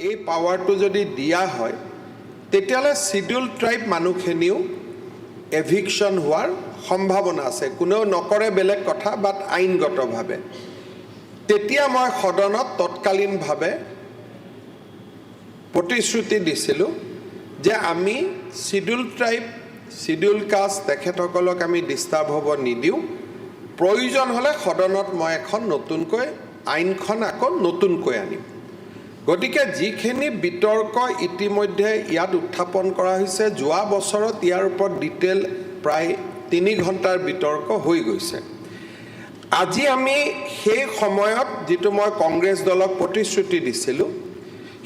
এই পাৱাৰটো যদি দিয়া হয় তেতিয়ালে শিডিউল ট্ৰাইব মানুহখিনিও এভিকশন হোৱাৰ সম্ভাৱনা আছে কোনেও নকৰে বেলেগ কথা বাট আইনগতভাৱে তেতিয়া মই সদনত তৎকালীনভাৱে প্ৰতিশ্ৰুতি দিছিলোঁ যে আমি শিডিউল ট্ৰাইব শিডিউল কাষ্ট তেখেতসকলক আমি ডিষ্টাৰ্ব হ'ব নিদিওঁ প্ৰয়োজন হ'লে সদনত মই এখন নতুনকৈ আইনখন আকৌ নতুনকৈ আনিম গতিকে যিখিনি বিতৰ্ক ইতিমধ্যে ইয়াত উত্থাপন কৰা হৈছে যোৱা বছৰত ইয়াৰ ওপৰত ডিটেইল প্ৰায় 3 ঘণ্টাৰ বিতৰ্ক হৈ গৈছে আজি আমি সেই সময়ত যেটো মই কংগ্ৰেছ দলক প্ৰতিশ্ৰুতি দিছিলোঁ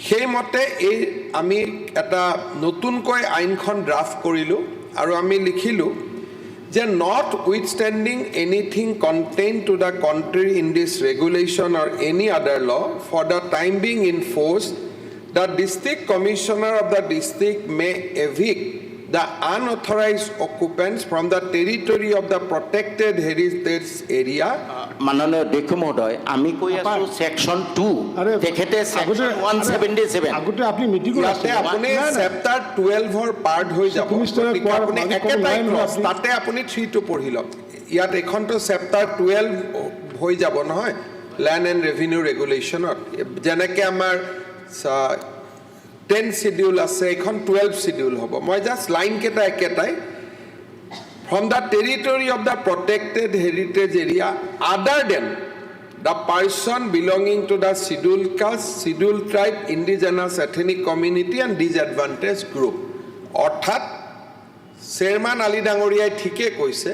সেই মতে এই আমি এটা নতুনকৈ আইনখন ড্ৰাফট কৰিলোঁ আৰু আমি লিখিলোঁ যে notwithstanding anything contained to the contrary in this regulation or any other law for the time being enforced the district commissioner of the district may evict the unauthorized occupants from the territory of the protected heritage area মাননীয় অধ্যক্ষ মহোদয় আমি কৈ আছো section 2 তেখেতে section 177 আগতে আপনি meeting ইয়াতে আপুনি চেপ্টাৰ 12 ৰ পাৰ্ট হৈ যাব আপুনি একেটাই ক্লজ তাতে আপুনি 3 টো পঢ়ি লওক ইয়াত এখনটো চেপ্টাৰ 12 হৈ যাব নহয় ল্যান্ড এণ্ড ৰেভিনিউ ৰেগুলেশ্যনত যেনেকৈ আমাৰ 10 শিডিউল আছে এখন 12 শিডিউল হ'ব মই জাস্ট লাইন কেটা একেটাই from the territory of the protected heritage area other than the person belonging to the scheduled caste, scheduled tribe, indigenous ethnic community and disadvantaged group. অর্থাৎ chairman Ali ডাঙৰীয়াই ঠিকে কৈছে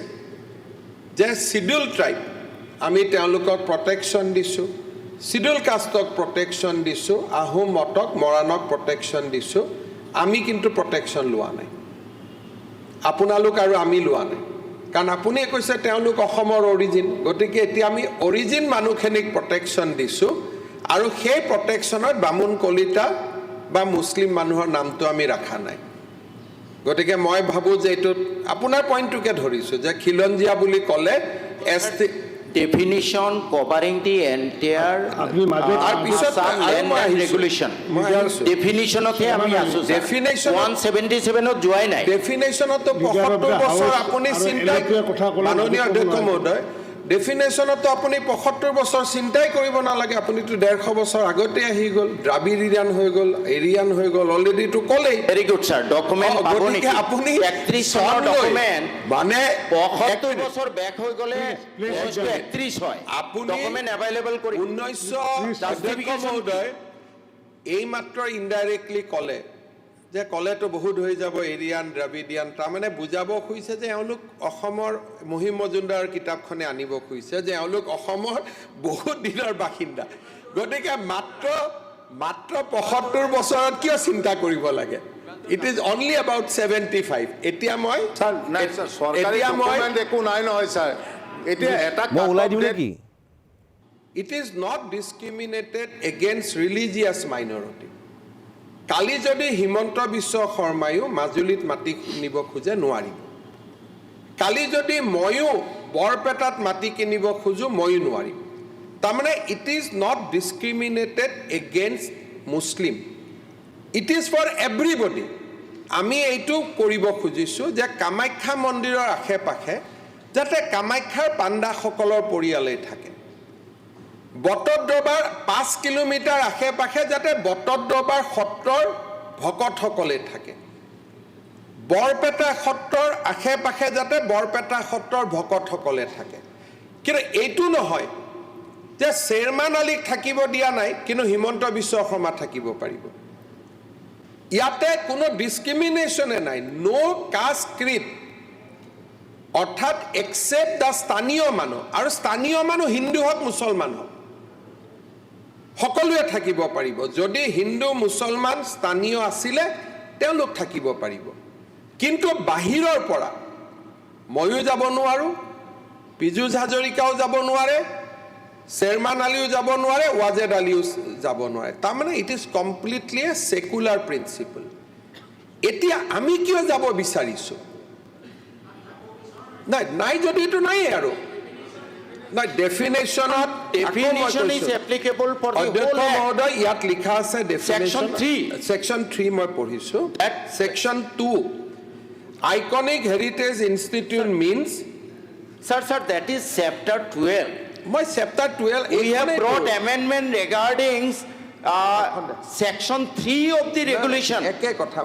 যে scheduled tribe আমি তেওঁলোকক protection দিছোঁ scheduled casteক protection দিছোঁ Ahom Matak মৰাণক protection দিছোঁ আমি কিন্তু protection লোৱা নাই আপোনালোক আৰু আমি লোৱা নাই কাৰণ আপুনি কৈছে তেওঁলোক অসমৰ অৰিজিন গতিকে এতিয়া আমি অৰিজিন মানুহখিনিক প্ৰটেকশ্যন দিছোঁ আৰু সেই প্ৰটেকশ্যনত বামুণ কলিতা বা মুছলিম মানুহৰ নামটো আমি ৰাখা নাই গতিকে মই ভাবোঁ যে এইটো আপোনাৰ পইণ্টটোকে ধৰিছোঁ যে খিলঞ্জীয়া বুলি ক'লে ST definition covering the entire regulation definition of definition 177 of join নাই definition of 75 বছৰ আপুনি চিন্তা মাননীয় অধ্যক্ষ মহোদয় definition of আপুনি 75 বছৰ চিন্তাই কৰিব নালাগে আপুনি তো 150 বছৰ আগতে আহি গল দ্ৰাবিড়িয়ান হৈ গল এৰিয়ান হৈ গল অলৰেডি তো কলে ভেৰি গুড স্যাৰ ডকুমেন্ট পাবনি আপুনি 31 চনৰ ডকুমেন্ট মানে 75 বছৰ ব্যাক হৈ গলে 31 হয় আপুনি ডকুমেন্ট अवेलेबल কৰি 1900 অধ্যক্ষ মহোদয় এই মাত্ৰ ইনডাইৰেক্টলি কলে যে কলেটো বহুত হৈ যাব এৰিয়ান দ্ৰাবিডিয়ান তাৰ মানে বুজাব খুইছে যে এওঁলোক অসমৰ মহিম মজুমদাৰ কিতাপখনে আনিব খুইছে যে এওঁলোক অসমৰ বহুত দিনৰ বাসিন্দা গতিকে মাত্ৰ 75 বছৰত কিয় চিন্তা কৰিব লাগে ইট ইজ অনলি এবাউট 75 এতিয়া মই স্যার নাই স্যার সরকারি ডকুমেন্ট একো নাই নহয় স্যার এতিয়া এটা মই ওলাই দিও নেকি it is not discriminated against religious minority কালি যদি হিমন্ত বিশ্ব শৰ্মায়ো মাজুলীত মাটি কিনিব খোজে নোৱাৰিব কালি যদি ময়ো বৰপেটাত মাটি কিনিব খোজো ময়ো নোৱাৰিম তাৰমানে it is not discriminated against Muslim it is for everybody আমি এইটো কৰিব খুজিছোঁ যে কামাখ্যা মন্দিৰৰ আশে পাশে যাতে কামাখ্যাৰ পাণ্ডাসকলৰ পৰিয়ালেই থাকে বটদ্ৰবাৰ 5 কিলোমিটাৰ আশে পাশে যাতে বটদ্ৰবাৰ সত্ৰৰ ভকতসকলে থাকে বৰপেটা সত্ৰৰ আশে পাশে যাতে বৰপেটা সত্ৰৰ ভকতসকলে থাকে কিন্তু এইটো নহয় যে চেয়াৰম্যান আলীক থাকিব দিয়া নাই কিন্তু হিমন্ত বিশ্ব শৰ্মা থাকিব পাৰিব ইয়াতে কোনো ডিছক্ৰিমিনেশ্যনে নাই নো কাষ্ট ক্ৰীড অৰ্থাৎ এক্সেপ্ট দ্য স্থানীয় মানুহ আৰু স্থানীয় মানুহ হিন্দু হওক মুছলমান হওক সকলোৱে থাকিব পাৰিব যদি হিন্দু মুছলমান স্থানীয় আছিলে তেওঁলোক থাকিব পাৰিব কিন্তু বাহিৰৰ পৰা ময়ো যাব নোৱাৰো পিজুজ হাজৰিকাও যাব নোৱাৰে চেয়াৰম্যান আলীও যাব নোৱাৰে ৱাজেদ আলীও যাব নোৱাৰে তাৰমানে it is completely A secular principle এতিয়া আমি কিয় যাব বিচাৰিছোঁ নাই নাই যদি এইটো নাই আৰু নাই ডেফিনেশ্যনত definition is applicable for the অধ্যক্ষ whole act. মহোদয় ইয়াত লিখা আছে Section 3. সেকশন 3 মই পঢ়িছো section 2 iconic heritage institute means Sir, that is chapter 12. মই chapter 12 We have brought amendment regarding section 3 of the regulation. একে কথা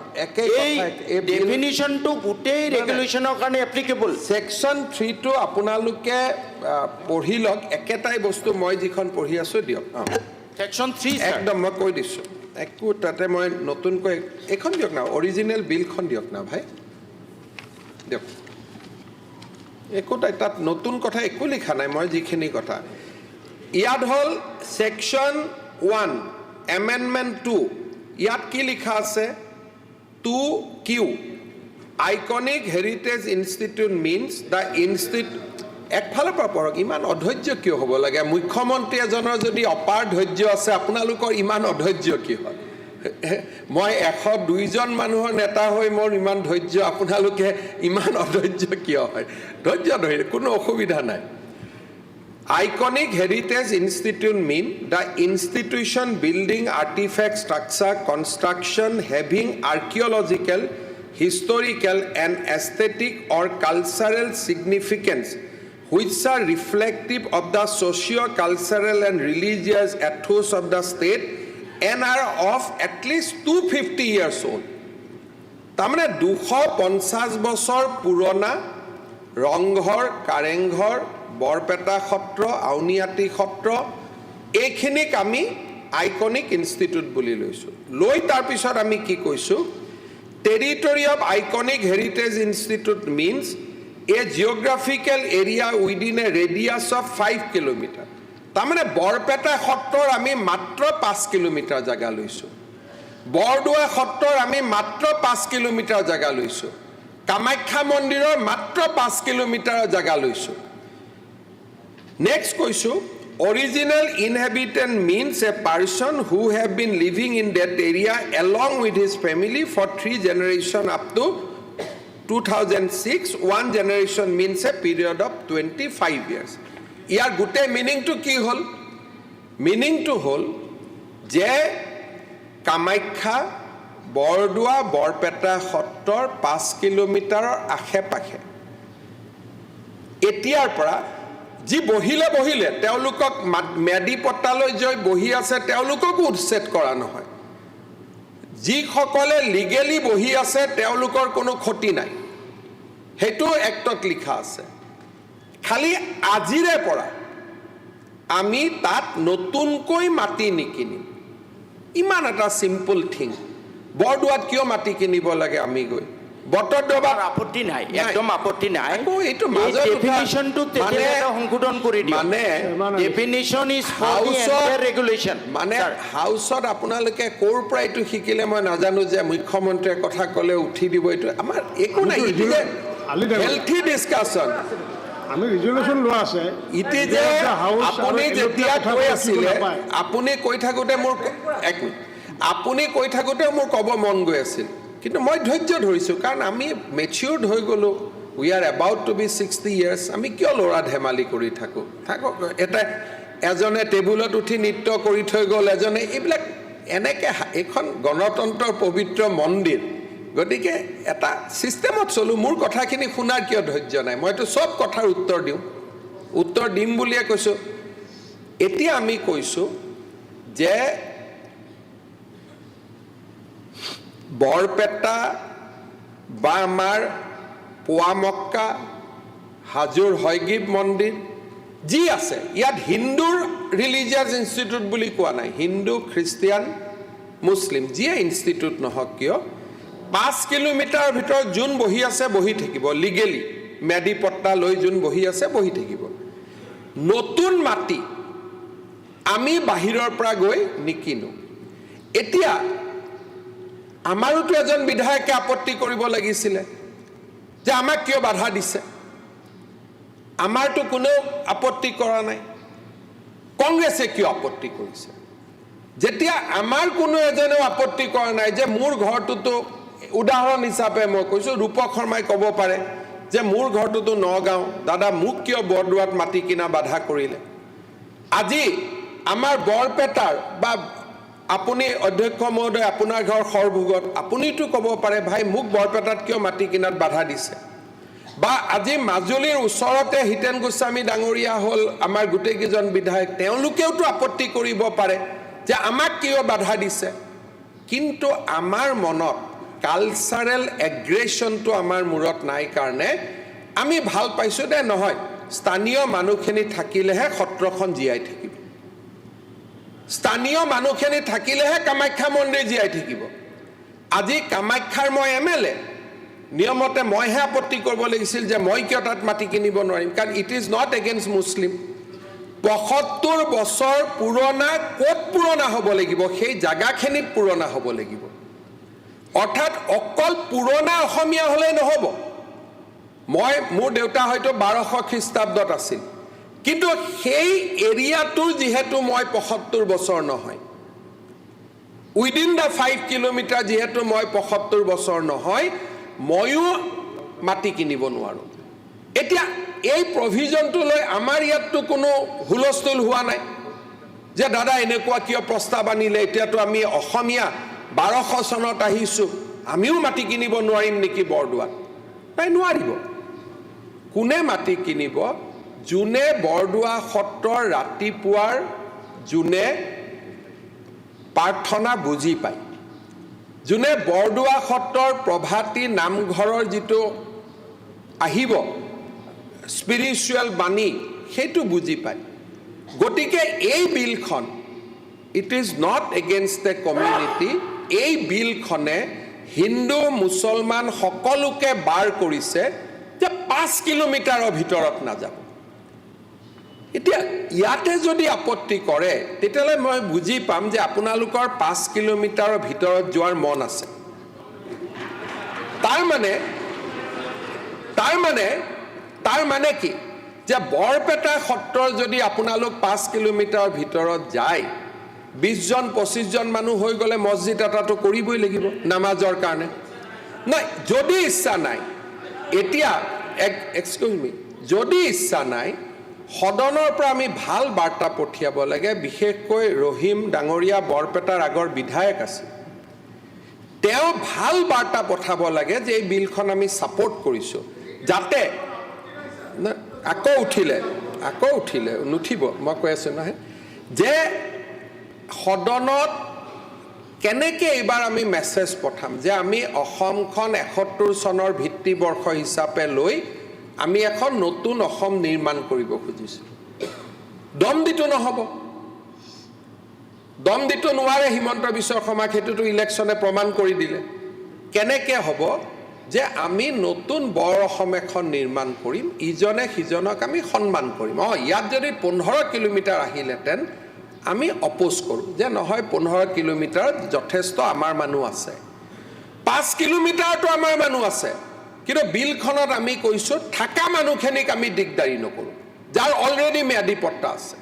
এই definition to গোটেই regulationৰ কাৰণে applicable. সেকশন 3 টো আপোনালোকে পঢ়ি লওক একেটাই বস্তু মই যিখন পঢ়ি আছো দিয়ক Section 3, sir. একদম মই কৈ দিছো একো তাতে মই নতুনকৈ এখন দিয়ক না অৰিজিনেল বিলখন দিয়ক না ভাই দিয়ক একোটাই তাত নতুন কথা একো লিখা নাই মই যিখিনি কথা ইয়াত হ'ল সেকশন 1 এমেন্ডমেন্ট 2 ইয়াত কি লিখা আছে 2Q iconic heritage institute means the institute একফালৰ পৰা পঢ়ক ইমান অধৈৰ্য কিয় হ'ব লাগে মুখ্যমন্ত্ৰী এজনৰ যদি অপাৰ ধৈৰ্য আছে আপোনালোকৰ ইমান অধৈৰ্য কি হয় মই 102 জন মানুহৰ নেতা হৈ মোৰ ইমান ধৈৰ্য আপোনালোকে ইমান অধৈৰ্য কিয় হয় ধৈৰ্য ধৰি কোনো অসুবিধা নাই iconic heritage institute mean the institution building artefact structure construction having archaeological historical and aesthetic or cultural significance which are reflective of the socio-cultural and religious ethos of the state and are of at least 250 years old. তাৰমানে 250 বছৰ পুৰণা ৰংঘৰ কাৰেংঘৰ বৰপেটা সত্ৰ আউনিআটি সত্ৰ এইখিনিক আমি iconic institute বুলি লৈছোঁ লৈ তাৰপিছত আমি কি কৈছোঁ Territory of Iconic Heritage Institute means a geographical area within a radius of 5 kilometers. তাৰমানে বৰপেটা সত্ৰৰ আমি মাত্ৰ 5 কিলোমিটাৰ জাগা লৈছোঁ বৰদোৱা সত্ৰৰ আমি মাত্ৰ 5 কিলোমিটাৰ জাগা লৈছোঁ কামাখ্যা মন্দিৰৰ মাত্ৰ 5 কিলোমিটাৰ জাগা লৈছোঁ নেক্সট কৈছোঁ Original inhabitant means a person who have been living in that area along with his family for 3 generations up to 2006. One generation means a period of 25 years. ইয়াৰ গোটেই মিনিংটো কি হ'ল মিনিংটো হ'ল যে কামাখ্যা বৰদোৱা বৰপেটা সত্ৰৰ 5 কিলোমিটাৰৰ আশে পাশে এতিয়াৰ পৰা যি বহিলে তেওঁলোকক মেডি পট্টালৈ জয় বহি আছে তেওঁলোককো উচ্ছেদ কৰা নহয় যিসকলে লিগেলি বহি আছে তেওঁলোকৰ কোনো ক্ষতি নাই হেতু এক্টত লিখা আছে খালি আজিৰে পৰা আমি তাত নতুনকৈ মাটি নিকিনিম ইমান এটা সিম্পল থিং বৰদোৱাত কিয় মাটি কিনিব লাগে আমি গৈ বতৰ দবাৰ আপত্তি নাই একদম আপত্তি নাই এইটো মাজৰ ডেফিনিশনটো তেতিয়ালে সংশোধন কৰি দিও মানে definition is for the entire regulation মানে হাউসত আপোনালোকে কোৰ পৰা এইটো শিকিলে মই নাজানো যে মুখ্যমন্ত্ৰীৰ কথা ক'লে উঠি দিব এইটো আমাৰ একো নাই হেলথি ডিসকাশন আমি ৰিজলিউচন লোৱা আছে ইতি যে আপুনি যেতিয়া কৈ আছিলে আপুনি কৈ থাকোতে মোৰ আপুনি কৈ থাকোতে মোৰ ক'ব মন গৈ আছিল কিন্তু মই ধৈৰ্য ধৰিছো কাৰণ আমি মেচিউৰড হৈ গলো we are about to be 60 years আমি কিয় লৰা ধেমালি কৰি থাকো এটা এজনে টেবুলত উঠি নৃত্য কৰি থৈ গল এজনে এইবিলাক এনেকে এখন গণতন্ত্ৰৰ পবিত্ৰ মন্দিৰ গতিকে এটা সিস্টেমত চলো মোৰ কথাখিনি শুনাৰ কিয় ধৈৰ্য নাই মইতো সব কথাৰ উত্তৰ দিম বুলিয়ে কৈছো এতিয়া আমি কৈছো যে বৰপেটা বা আমাৰ পোৱামক্কা হাজোৰ হয়গ্ৰীব মন্দিৰ যি আছে ইয়াত হিন্দুৰ ৰিলিজিয়াছ ইনষ্টিটিউট বুলি কোৱা নাই হিন্দু খ্ৰীষ্টিয়ান মুছলিম যিয়ে ইনষ্টিটিউট নহওক কিয় 5 কিলোমিটাৰ ভিতৰত যোন বহি আছে বহি থাকিব লিগেলি মেডি পট্টা লৈ যোন বহি আছে বহি থাকিব নতুন মাটি আমি বাহিৰৰ পৰা গৈ নিকিনো এতিয়া আমাৰোতো এজন বিধায়কে আপত্তি কৰিব লাগিছিল যে আমাক কিয় বাধা দিছে আমাৰতো কোনো আপত্তি কৰা নাই কংগ্ৰেছে কিয় আপত্তি কৰিছে যেতিয়া আমাৰ কোনো এজনেও আপত্তি কৰা নাই যে মোৰ ঘৰটোতো উদাহৰণ হিচাপে মই কৈছো ৰূপক শৰ্মাই ক'ব পাৰে যে মোৰ ঘৰটোতো নগাঁও দাদা মোক কিয় বৰদোৱাত মাটি কিনা বাধা কৰিলে আজি আমাৰ বৰপেটাৰ বা আপুনি অধ্যক্ষ মহোদয় আপোনাৰ ঘৰ সৰভোগত আপুনিতো ক'ব পাৰে ভাই মোক বৰপেটাত কিয় মাটি কিনাত বাধা দিছে বা আজি মাজুলীৰ ওচৰতে হিতেন গোস্বামী ডাঙৰীয়া হ'ল আমাৰ গোটেইকেইজন বিধায়ক তেওঁলোকেওতো আপত্তি কৰিব পাৰে যে আমাক কিয় বাধা দিছে কিন্তু আমাৰ মনত কালচাৰেল এগ্ৰেশ্যনটো আমাৰ মূৰত নাই কাৰণে আমি ভাল পাইছোঁ দে নহয় স্থানীয় মানুহখিনি থাকিলেহে সত্ৰখন জীয়াই থাকিব স্থানীয় মানুহখিনি থাকিলেহে কামাখ্যা মন্দিৰ জীয়াই থাকিব আজি কামাখ্যাৰ মই এমএলএ নিয়মতে মইহে আপত্তি কৰিব লাগিছিল যে মই কিয় তাত মাটি কিনিব নোৱাৰিম কাৰণ ইট ইজ নট এগেইনষ্ট মুছলিম ৭৫ বছৰ পুৰণা ক'ত পুৰণা হ'ব লাগিব সেই জাগাখিনিত পুৰণা হ'ব লাগিব অৰ্থাৎ অকল পুৰণা অসমীয়া হ'লেই নহ'ব মোৰ দেউতা হয়তো ১২০০ খ্ৰীষ্টাব্দত আছিল কিন্তু সেই এৰিয়াটোৰ যিহেতু মই ৭৫ বছৰ নহয় উইদিন দ্য 5 কিলোমিটাৰ যিহেতু মই ৭৫ বছৰ নহয় ময়ো মাটি কিনিব নোৱাৰোঁ এতিয়া এই প্ৰভিজনটো লৈ আমাৰ ইয়াততো কোনো হুলস্থুল হোৱা নাই যে দাদা এনেকুৱা কিয় প্ৰস্তাৱ আনিলে এতিয়াতো আমি অসমীয়া ১২০০ চনত আহিছোঁ আমিও মাটি কিনিব নোৱাৰিম নেকি বৰদোৱাত নাই নোৱাৰিব কোনে মাটি কিনিব যোনে বৰদোৱা সত্ৰৰ ৰাতিপুৱাৰ যোনে প্ৰাৰ্থনা বুজি পায় যোনে বৰদোৱা সত্ৰৰ প্ৰভাতী নামঘৰৰ যিটো আহিব স্পিৰিচুৱেল বাণী সেইটো বুজি পায় গতিকে এই বিলখন it is not against the community এই বিলখনে হিন্দু মুছলমান সকলোকে বাৰ কৰিছে যে 5 কিলোমিটাৰৰ ভিতৰত নাযাব এতিয়া ইয়াতে যদি আপত্তি কৰে তেতিয়াহ'লে মই বুজি পাম যে আপোনালোকৰ 5 কিলোমিটাৰৰ ভিতৰত যোৱাৰ মন আছে তাৰ মানে কি যে বৰপেটা সত্ৰৰ যদি আপোনালোক 5 কিলোমিটাৰৰ ভিতৰত যায় 20 জন 25 জন মানুহ হৈ গ'লে মছজিদ এটাটো কৰিবই লাগিব নামাজৰ কাৰণে নাই যদি ইচ্ছা নাই এতিয়া এক্সকিউজ মি যদি ইচ্ছা নাই সদনৰ পৰা আমি ভাল বাৰ্তা পঠিয়াব লাগে বিশেষকৈ ৰহিম ডাঙৰীয়া বৰপেটাৰ আগৰ বিধায়ক আছে তেওঁ ভাল বাৰ্তা পঠাব লাগে যে এই বিলখন আমি ছাপোৰ্ট কৰিছোঁ যাতে আকৌ উঠিলে নুঠিব মই কৈ আছোঁ নহয় যে সদনত কেনেকৈ এইবাৰ আমি মেছেজ পঠাম যে আমি অসমখন ৭১ চনৰ ভিত্তিবৰ্ষ হিচাপে লৈ আমি এখন নতুন অসম নিৰ্মাণ কৰিব খুজিছোঁ দম দিটো নহ'ব দম দিটো নোৱাৰে হিমন্ত বিশ্ব শৰ্মাক সেইটোতো ইলেকশ্যনে প্ৰমাণ কৰি দিলে কেনেকৈ হ'ব যে আমি নতুন বৰ অসম এখন নিৰ্মাণ কৰিম ইজনে সিজনক আমি সন্মান কৰিম ইয়াত যদি 15 কিলোমিটাৰ আহিলেহেঁতেন আমি অপোজ কৰোঁ যে নহয় 15 কিলোমিটাৰত যথেষ্ট আমাৰ মানুহ আছে 5 কিলোমিটাৰতো আমাৰ মানুহ আছে কিন্তু বিলখনত আমি কৈছোঁ থকা মানুহখিনিক আমি দিগদাৰি নকৰোঁ যাৰ অলৰেডি ম্যাদী পট্টা আছে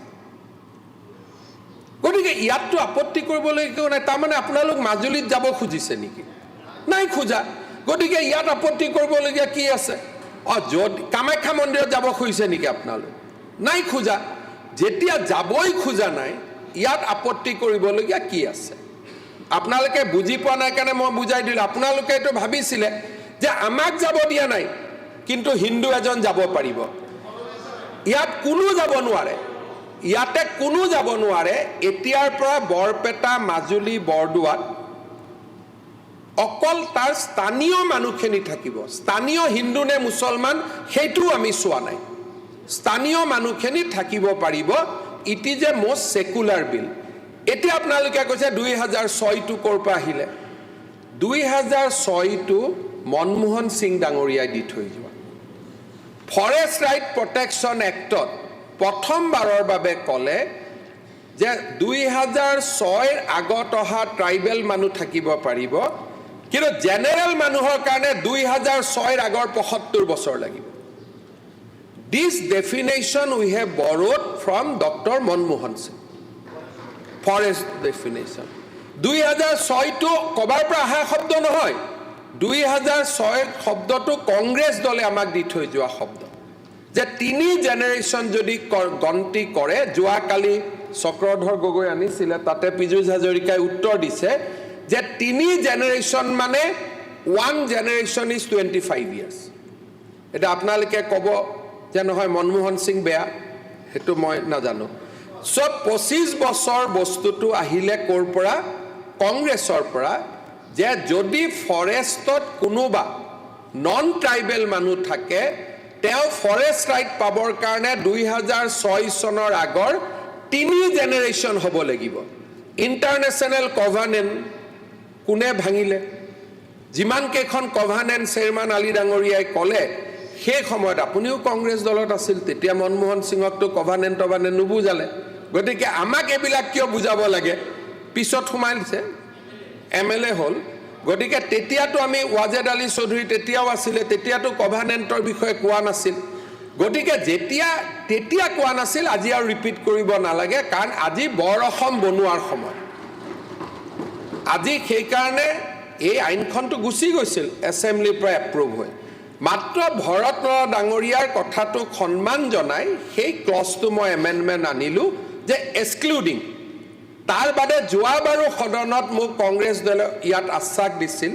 গতিকে ইয়াততো আপত্তি কৰিবলগীয়া নাই তাৰমানে আপোনালোক মাজুলীত যাব খুজিছে নেকি নাই খোজা গতিকে ইয়াত আপত্তি কৰিবলগীয়া কি আছে যদি কামাখ্যা মন্দিৰত যাব খুজিছে নেকি আপোনালোক নাই খোজা যেতিয়া যাবই খোজা নাই ইয়াত আপত্তি কৰিবলগীয়া কি আছে আপোনালোকে বুজি পোৱা নাই কাৰণে মই বুজাই দিলোঁ আপোনালোকে এইটো ভাবিছিলে যে আমাক যাব দিয়া নাই কিন্তু হিন্দু এজন যাব পাৰিব ইয়াত কোনো যাব নোৱাৰে ইয়াতে কোনো যাব নোৱাৰে এতিয়াৰ পৰা বৰপেটা মাজুলী বৰদোৱাত অকল তাৰ স্থানীয় মানুহখিনি থাকিব স্থানীয় হিন্দু নে মুছলমান সেইটো আমি চোৱা নাই স্থানীয় মানুহখিনি থাকিব পাৰিব it is a most secular bill এতিয়া আপোনালোকে কৈছে 2006টো ক'ৰ পৰা আহিলে 2006টো মনমোহন সিং ডাঙৰীয়াই দি থৈ যোৱা ফৰেষ্ট ৰাইট প্ৰটেকশ্যন এক্টত প্ৰথমবাৰৰ বাবে ক'লে যে 2006ৰ আগত অহা ট্ৰাইবেল মানুহ থাকিব পাৰিব কিন্তু জেনেৰেল মানুহৰ কাৰণে 2006ৰ আগৰ 75 বছৰ লাগিব This definition we have borrowed from Dr. Manmohan Singh. Forest definition. 2006 টো কবাৰ পৰা আহা শব্দ নহয় 2006 শব্দটো কংগ্ৰেছ দলে আমাক দি থৈ যোৱা শব্দ যে 3 জেনেৰেশ্যন যদি গন্তি কৰে যোৱাকালি চক্ৰধৰ গগৈ আনিছিলে তাতে পীযুষ হাজৰিকাই উত্তৰ দিছে যে 3 জেনেৰেশ্যন মানে 1 জেনেৰেশ্যন ইজ 25 ইয়াৰ্ছ এটা আপোনালোকে ক'ব যে নহয় মনমোহন সিং বেয়া হেতু মই নাজানো সব 25 বছৰ বস্তুটো আহিলে ক'ৰ পৰা কংগ্ৰেছৰ পৰা যে যদি ফৰেষ্টত কোনোবা নন ট্ৰাইবেল মানুহ থাকে তেও ফৰেষ্ট ৰাইট পাবৰ কাৰণে 2006 চনৰ আগৰ 3 জেনেৰেশ্যন হ'ব লাগিব ইন্টাৰনেশ্যনেল কভানেন্ট কোনে ভাঙিলে যিমান কেখন কভানেন্ট চেয়াৰম্যান আলী ডাঙৰীয়াই ক'লে সেই সময়ত আপুনিও কংগ্ৰেছ দলত আছিল তেতিয়া মনমোহন সিঙকটো কভানেন্ট নুবুজালে গতিকে আমাক এবিলাক কিয় বুজাব লাগে পিছত সোমাইছে এমএলএ হ'ল গতিকে তেতিয়াতো আমি ওয়াজেদ আলী চৌধুৰী তেতিয়াও আছিলে তেতিয়াতো কভানেন্টৰ বিষয়ে কোৱা নাছিল গতিকে তেতিয়া কোৱা নাছিল আজি আৰু ৰিপিট কৰিব নালাগে কাৰণ আজি বৰ অসম বনোৱাৰ সময় আজি সেই কাৰণে এই আইনখনটো গুচি গৈছিল এছেম্বলিৰ পৰা এপ্ৰুভ হৈ মাত্ৰ ভৰত ডাঙৰীয়াৰ কথাটো সন্মান জনাই সেই ক্লজটো মই এমেণ্ডমেণ্ট আনিলো যে এক্সক্লুডিং তাৰ বাদে যোৱাবাৰো সদনত মোক কংগ্ৰেছ দলে ইয়াত আশ্বাস দিছিল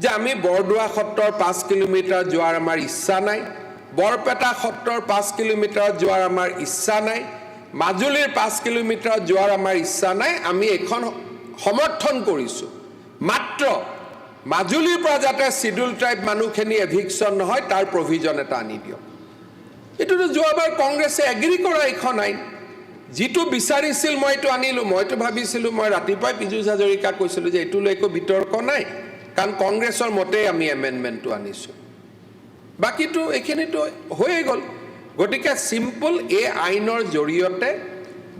যে আমি বৰদোৱা সত্ৰৰ 5 কিলোমিটাৰ যোৱাৰ আমাৰ ইচ্ছা নাই বৰপেটা সত্ৰৰ 5 কিলোমিটাৰ যোৱাৰ আমাৰ ইচ্ছা নাই মাজুলীৰ 5 কিলোমিটাৰ যোৱাৰ আমাৰ ইচ্ছা নাই আমি এখন সমৰ্থন কৰিছো মাত্ৰ মাজুলীৰ পৰা যাতে শিডিউল ট্ৰাইব মানুহখিনি এভিকশন নহয় তাৰ প্ৰভিজন এটা আনি দিয়ক এটোটো যোৱাবাৰ কংগ্ৰেছে এগ্ৰি কৰা এখন আইন যিটো বিচাৰিছিল মইটো আনিলো মইটো ভাবিছিলো মই ৰাতিপুৱাই পীযুষ হাজৰিকা কৈছিলো যে এটো লৈকো বিতৰ্ক নাই কাৰণ কংগ্ৰেছৰ মতে আমি এমেণ্ডমেণ্টটো আনিছো বাকিটো এখিনিটো হৈ গল গতিকে সিম্পল এই আইনৰ জৰিয়তে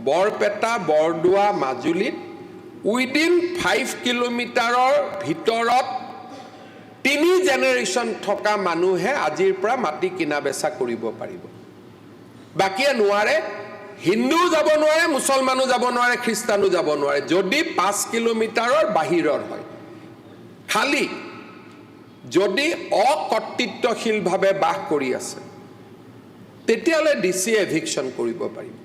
বৰপেটা বৰদোৱা মাজুলীত উইদিন 5 কিলোমিটাৰৰ ভিতৰত 3 জেনেৰেশ্যন থকা মানুহে আজিৰ পৰা মাটি কিনা বেচা কৰিব পাৰিব বাকিয়ে নোৱাৰে হিন্দু যাব নোৱাৰে মুছলমানো যাব নোৱাৰে খ্ৰীষ্টানো যাব নোৱাৰে যদি 5 কিলোমিটাৰৰ বাহিৰৰ হয় খালি যদি অকৰ্তৃত্বশীলভাৱে বাস কৰি আছে তেতিয়ালে ডিসি এভিকশন কৰিব পাৰিব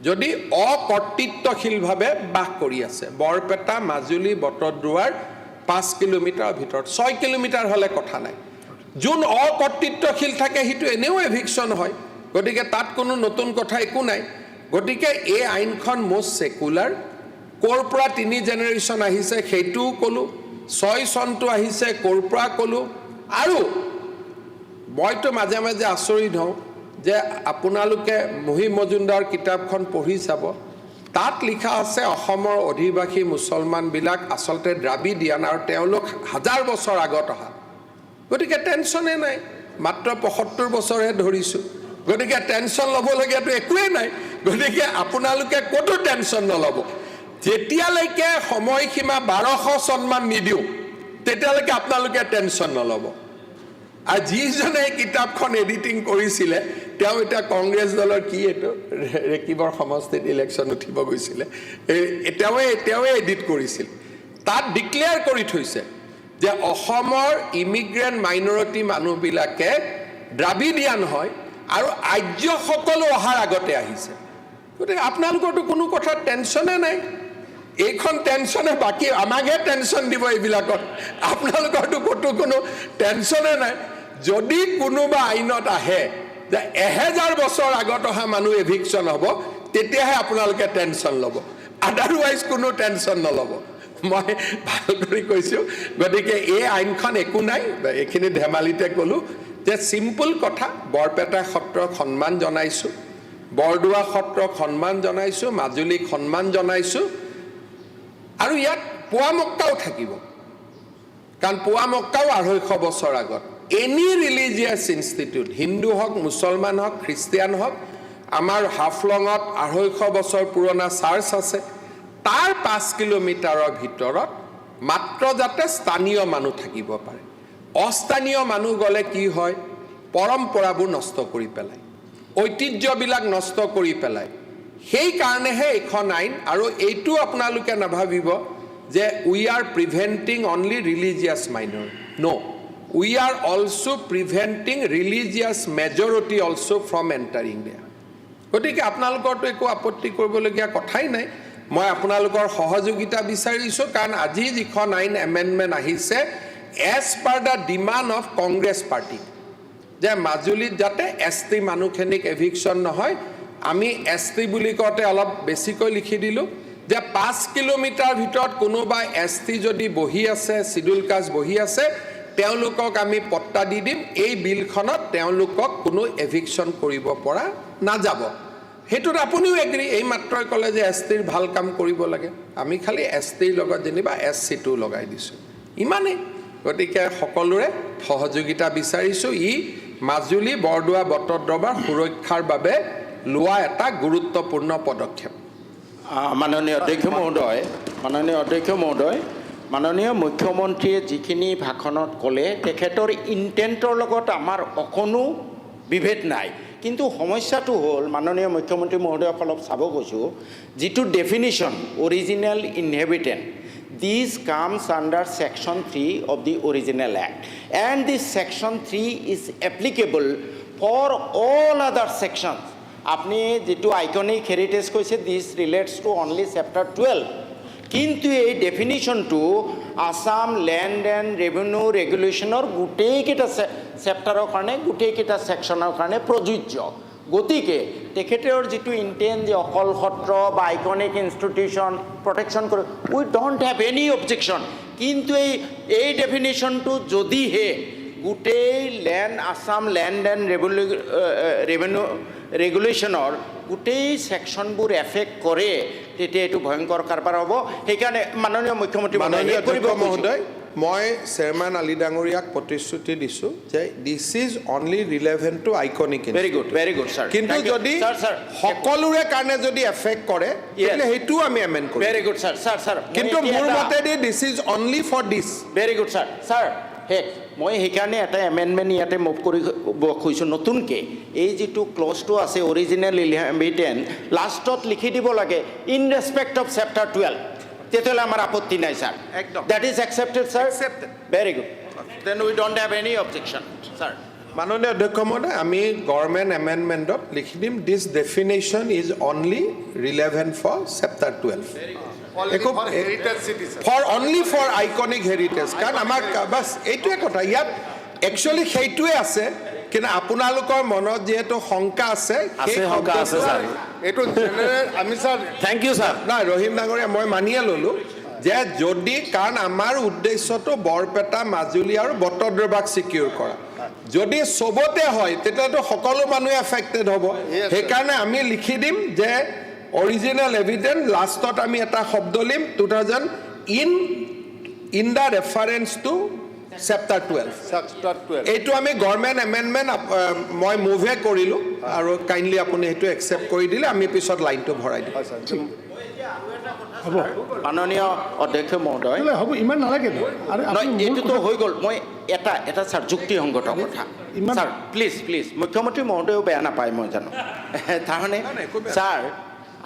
যদি অকৰ্তৃত্বশীলভাৱে বাস কৰি আছে বৰপেটা মাজুলী বটদ্ৰৱাৰ 5 কিলোমিটাৰৰ ভিতৰত 6 কিলোমিটাৰ হলে কথা নাই যোন অকৰ্তৃত্বশীল থাকে হিটো এনেও এভিকশন হয় গতিকে তাত কোনো নতুন কথা একো নাই গতিকে এই আইনখন মোষ্ট সেকুলাৰ ক'ৰ পৰা 3 জেনেৰেশ্যন আহিছে সেইটো কলো 6 চনটো আহিছে ক'ৰ পৰা কলো আৰু মইতো মাজে মাজে আচৰিত হওঁ যে আপোনালোকে মহিম মজুমদাৰ কিতাপখন পঢ়ি চাব তাত লিখা আছে অসমৰ অধিবাসী মুছলমান বিলাক আসলতে দ্ৰাবিডিয়ান আৰু তেওঁলোক হাজাৰ বছৰ আগত অহা গতিকে টেনচনে নাই মাত্ৰ 75 বছৰহে ধৰিছো গতিকে টেনচন ল'ব লগিয়াটো একোৱে নাই গতিকে আপোনালোকে কতো টেনচন নলব যেতিয়ালৈকে সময়সীমা 1200 সন্মান নিদিও তেতিয়ালৈকে আপোনালোকে টেনচন নলব আৰু যিজনে কিতাপখন এডিটিং কৰিছিলে তেওঁ এটা কংগ্ৰেছ দলৰ কি এটো ৰেকিবৰ সমষ্টিত ইলেকশ্যন উঠিব গৈছিলে এতিয়াও এডিট কৰিছিল তাত ডিক্লেয়াৰ কৰি থৈছে যে অসমৰ ইমিগ্ৰেণ্ট মাইনৰিটি মানুহবিলাকে দ্ৰাবিডিয়ান হয় আৰু আৰ্য সকলো অহাৰ আগতে আহিছে গতিকে আপোনালোকৰতো কোনো কথা টেনচনে নাই এইখন টেনচনে বাকি আমাকে টেনচন দিব এইবিলাকত আপোনালোকৰতো কতো কোনো টেনচনে নাই যদি কোনোবা আইনত আহে যে 1000 বছৰ আগত অহা মানুহ এভিকশন হ'ব তেতিয়াহে আপোনালোকে টেনচন ল'ব আদাৰৱাইজ কোনো টেনচন নল'ব মই ভাল কৰি কৈছো গতিকে এই আইনখন একো নাই এখিনি ধেমালিতে কলো যে সিম্পল কথা বৰপেটা সত্ৰক সন্মান জনাইছো বৰদোৱা সত্ৰক সন্মান জনাইছো মাজুলীক সন্মান জনাইছো আৰু ইয়াত পোৱামক্কাও থাকিব কাৰণ পোৱামক্কাও 250 বছৰ আগত এনি ৰিলিজিয়াছ ইনষ্টিটিউট হিন্দু হওক মুছলমান হওক খ্ৰীষ্টিয়ান হওক আমাৰ হাফলঙত 250 বছৰ পুৰণা চাৰ্চ আছে তাৰ 5 কিলোমিটাৰৰ ভিতৰত মাত্ৰ যাতে স্থানীয় মানুহ থাকিব পাৰে অস্থানীয় মানুহ গলে কি হয় পৰম্পৰাবোৰ নষ্ট কৰি পেলায় ঐতিহ্যবিলাক নষ্ট কৰি পেলায় সেই কাৰণেহে এখন আইন আৰু এইটো আপোনালোকে নাভাবিব যে we are preventing only religious minority no we are also preventing religious majority also from entering there. গতিকে আপোনালোকৰতো একো আপত্তি কৰিবলগীয়া কথাই নাই মই আপোনালোকৰ সহযোগিতা বিচাৰিছো কাৰণ আজি যিখন আইন এমেণ্ডমেণ্ট আহিছে as per the demand of Congress party যে মাজুলীত যাতে এছটি মানুহখিনিক এভিকশ্যন নহয় আমি এছটি বুলি কওঁতে অলপ বেছিকৈ লিখি দিলোঁ যে 5 কিলোমিটাৰ ভিতৰত কোনোবা এছটি যদি বহি আছে শিডিউল কাষ্ট বহি আছে তেওঁলোকক আমি পট্টা দি দিম এই বিলখনত তেওঁলোকক কোনো এভিকশ্যন কৰিব পৰা নাযাব হেতুত আপুনিও এগ্ৰি এই মাত্ৰই ক'লে যে এছটিৰ ভাল কাম কৰিব লাগে আমি খালি এছটিৰ লগত যেনিবা এছচিটো লগাই দিছোঁ ইমানেই গতিকে সকলোৰে সহযোগিতা বিচাৰিছোঁ ই মাজুলী বৰদোৱা বটদ্ৰৱাৰ সুৰক্ষাৰ বাবে লোৱা এটা গুৰুত্বপূৰ্ণ পদক্ষেপ মাননীয় অধ্যক্ষ মহোদয় মাননীয় মুখ্যমন্ত্ৰীয়ে যিখিনি ভাষণত ক'লে তেখেতৰ ইণ্টেণ্টৰ লগত আমাৰ অকণো বিভেদ নাই কিন্তু সমস্যাটো হ'ল মাননীয় মুখ্যমন্ত্ৰী মহোদয়ক অলপ চাব কৈছোঁ যিটো definition original inhabitant This comes under Section 3 of the original Act. And this Section 3 is applicable for all other sections. আপনি যেটো আইকনিক হেৰিটেজ কৈছে this relates to only chapter 12. কিন্তু এই ডেফিনিশ্যনটো আসাম ল্যান্ড এণ্ড ৰেভিনিউ ৰেগুলেশ্যনৰ গোটেইকেইটা চেপ্টাৰৰ কাৰণে গোটেইকেইটা ছেকশ্যনৰ কাৰণে প্ৰযোজ্য গতিকে তেখেতৰ যিটো ইণ্টেণ্ট যে অকল সত্ৰ বা আইকনিক ইনষ্টিটিউশ্যন প্ৰটেকশ্যন কৰে উই ডোণ্ট হেভ এনি অবজেকশ্যন কিন্তু এই ডেফিনেশ্যনটো যদিহে গোটেই আসাম ল্যান্ড এণ্ড ৰেভিনিউ ৰেগুলেশ্যনৰ গোটেই ছেকশ্যনবোৰ এফেক্ট কৰে তেতিয়া এইটো ভয়ংকৰ কাৰবাৰ হ'ব সেইকাৰণে মাননীয় মুখ্যমন্ত্ৰী মহোদয় মই চেয়াৰমেন আলী ডাঙৰীয়াক প্ৰতিশ্ৰুতি দিছোঁ যে this is only relevant to iconic very good sir কিন্তু যদি সকলোৰে কাৰণে যদি এফেক্ট কৰে তেতিয়াহ'লে সেইটোও আমি এমেণ্ড কৰিম ভেৰি গুড ছাৰ কিন্তু মোৰ মতেদি this is only for this very good sir মই সেইকাৰণে এটা এমেণ্ডমেণ্ট ইয়াতে মুভ কৰিব খুজিছোঁ নতুনকৈ এই যিটো ক্লজটো আছে অৰিজিনেল ইনহেবিটেণ্ট লাষ্টত লিখি দিব লাগে ইন ৰেচপেক্ট অফ চেপ্টাৰ 12 তেতিয়াহ'লে আমাৰ আপত্তি নাই ছাৰ একদম that is accepted sir very good then we don't have any objection sir মাননীয় অধ্যক্ষ মহোদয় আমি গভৰ্ণমেণ্ট এমেণ্ডমেণ্টত লিখি দিম this definition is only relevant for chapter 12 for only for iconic heritage কাৰণ আমাক বাছ এইটোৱে কথা ইয়াত একচুৱেলি সেইটোৱে আছে কিন্তু আপোনালোকৰ মনত যিহেতু শংকা আছে এইটো জেনেৰেল আমি ছাৰ থেংক ইউ ছাৰ নাই ৰহিম ডাঙৰীয়া মই মানিয়ে ল'লোঁ যে যদি কাৰণ আমাৰ উদ্দেশ্যটো বৰপেটা মাজুলী আৰু বটদ্ৰৱাক ছিকিউৰ কৰা যদি চবতে হয় তেতিয়াতো সকলো মানুহে এফেক্টেড হ'ব সেইকাৰণে আমি লিখি দিম যে অৰিজিনেল এভিডেন্স লাষ্টত আমি এটা শব্দ লিম 2000 in the reference to chapter 12 এইটো আমি গভৰ্ণমেণ্ট এমেণ্ডমেণ্ট মই মুভে কৰিলোঁ আৰু কাইণ্ডলি আপুনি সেইটো একচেপ্ট কৰি দিলে আমি পিছত লাইনটো ভৰাই দিম হ'ব মাননীয় অধ্যক্ষ মহোদয় হ'ব ইমান নালাগে এইটোতো হৈ গ'ল মই এটা ছাৰ যুক্তিসংগত কথা ছাৰ প্লিজ মুখ্যমন্ত্ৰী মহোদয়েও বেয়া নাপায় মই জানো তাৰমানে ছাৰ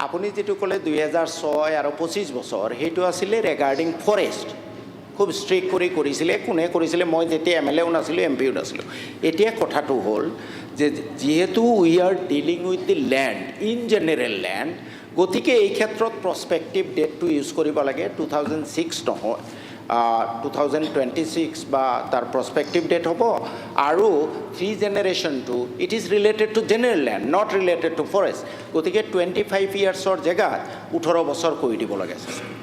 আপুনি যিটো ক'লে 2006 আৰু 25 বছৰ সেইটো আছিলে ৰেগাৰ্ডিং ফৰেষ্ট খুব ষ্ট্ৰিক্ট কৰিছিলে কোনে কৰিছিলে মই যেতিয়া MLA নাছিলোঁ MP নাছিলোঁ এতিয়া কথাটো হ'ল যে যিহেতু we are dealing with the land in general land গতিকে এই ক্ষেত্ৰত প্ৰস্পেক্টিভ ডেটটো ইউজ কৰিব লাগে 2006 নহয় 2026 বা তাৰ প্ৰস্পেক্টিভ ডেট হ'ব আৰু 3 জেনেৰেশ্যনটো it is related to general land not related to forest গতিকে 25 ইয়াৰ্ছৰ জেগাত 18 বছৰ কৰি দিব লাগে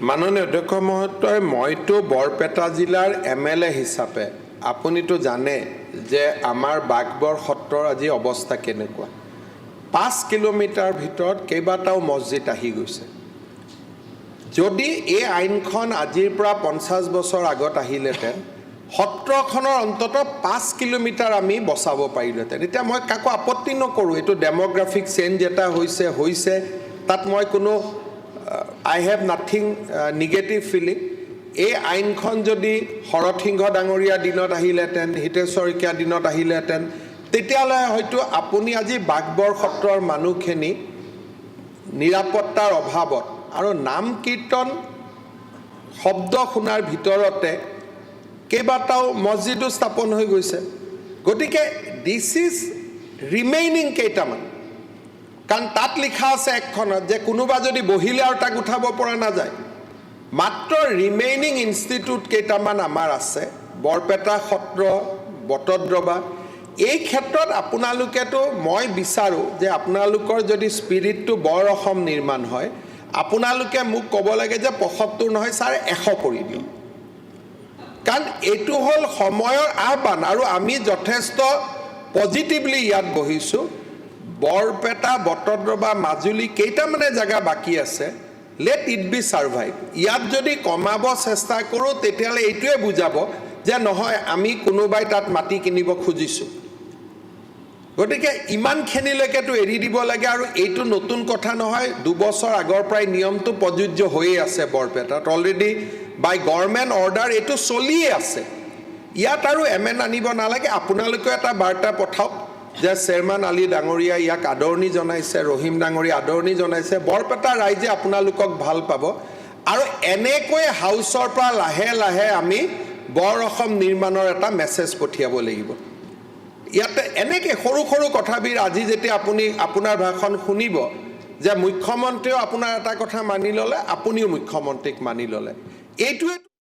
মাননীয় অধ্যক্ষ মহোদয় মইতো বৰপেটা জিলাৰ MLA হিচাপে আপুনিতো জানে যে আমাৰ বাঘবৰ সত্ৰৰ আজি অৱস্থা কেনেকুৱা 5 কিলোমিটাৰ ভিতৰত কেইবাটাও মছজিদ আহি গৈছে যদি এই আইনখন আজিৰ পৰা 50 বছৰ আগত আহিলেহেঁতেন সত্ৰখনৰ অন্তত 5 কিলোমিটাৰ আমি বচাব পাৰিলোহেঁতেন এতিয়া মই কাকো আপত্তি নকৰোঁ এইটো ডেম'গ্ৰাফিক চেঞ্জ এটা হৈছে তাত মই কোনো আই হেভ নাথিং নিগেটিভ ফিলিং এই আইনখন যদি শৰৎ সিংহ ডাঙৰীয়া দিনত আহিলেহেঁতেন হিতেশ শইকীয়া দিনত আহিলেহেঁতেন তেতিয়াহ'লে হয়তো আপুনি আজি বাঘবৰ সত্ৰৰ মানুহখিনি নিৰাপত্তাৰ অভাৱত আৰু নাম কীৰ্তন শব্দ শুনাৰ ভিতৰতে কেইবাটাও মছজিদো স্থাপন হৈ গৈছে গতিকে দিছ ইজ ৰিমেইনিং কেইটামান কাৰণ তাত লিখা আছে একখনত যে কোনোবা যদি বহিলে আৰু তাক উঠাব পৰা নাযায় মাত্ৰ ৰিমেইনিং ইনষ্টিটিউট কেইটামান আমাৰ আছে বৰপেটা সত্ৰ বটদ্ৰৱা এই ক্ষেত্ৰত আপোনালোকেতো মই বিচাৰোঁ যে আপোনালোকৰ যদি স্পিৰিটটো বৰ অসম নিৰ্মাণ হয় আপোনালোকে মোক ক'ব লাগে যে ৭৫ নহয় ছাৰ ১০০ কৰি দিয়ক কাৰণ এইটো হ'ল সময়ৰ আহ্বান আৰু আমি যথেষ্ট পজিটিভলি ইয়াত বহিছোঁ বৰপেটা বটদ্ৰৱা মাজুলী কেইটামানে জেগা বাকী আছে লেট ইট বি ছাৰ্ভাইভ ইয়াত যদি কমাব চেষ্টা কৰোঁ তেতিয়াহ'লে এইটোৱে বুজাব যে নহয় আমি কোনোবাই তাত মাটি কিনিব খুজিছোঁ গতিকে ইমানখিনিলৈকেতো এৰি দিব লাগে আৰু এইটো নতুন কথা নহয় ২ বছৰ আগৰ পৰাই নিয়মটো প্ৰযোজ্য হৈয়ে আছে বৰপেটাত অলৰেডি বাই গভৰ্ণমেণ্ট অৰ্ডাৰ এইটো চলিয়ে আছে ইয়াত আৰু এমেন আনিব নালাগে আপোনালোকে এটা বাৰ্তা পঠাওক যে চেয়াৰমেন আলী ডাঙৰীয়া ইয়াক আদৰণি জনাইছে ৰহিম ডাঙৰীয়া আদৰণি জনাইছে বৰপেটা ৰাইজে আপোনালোকক ভাল পাব আৰু এনেকৈ হাউচৰ পৰা লাহে লাহে আমি বৰ অসম নিৰ্মাণৰ এটা মেছেজ পঠিয়াব লাগিব ইয়াতে এনেকৈ সৰু সৰু কথাবিৰ আজি যেতিয়া আপুনি আপোনাৰ ভাষণ শুনিব যে মুখ্যমন্ত্ৰীও আপোনাৰ এটা কথা মানি ল'লে আপুনিও মুখ্যমন্ত্ৰীক মানি ল'লে এইটোৱে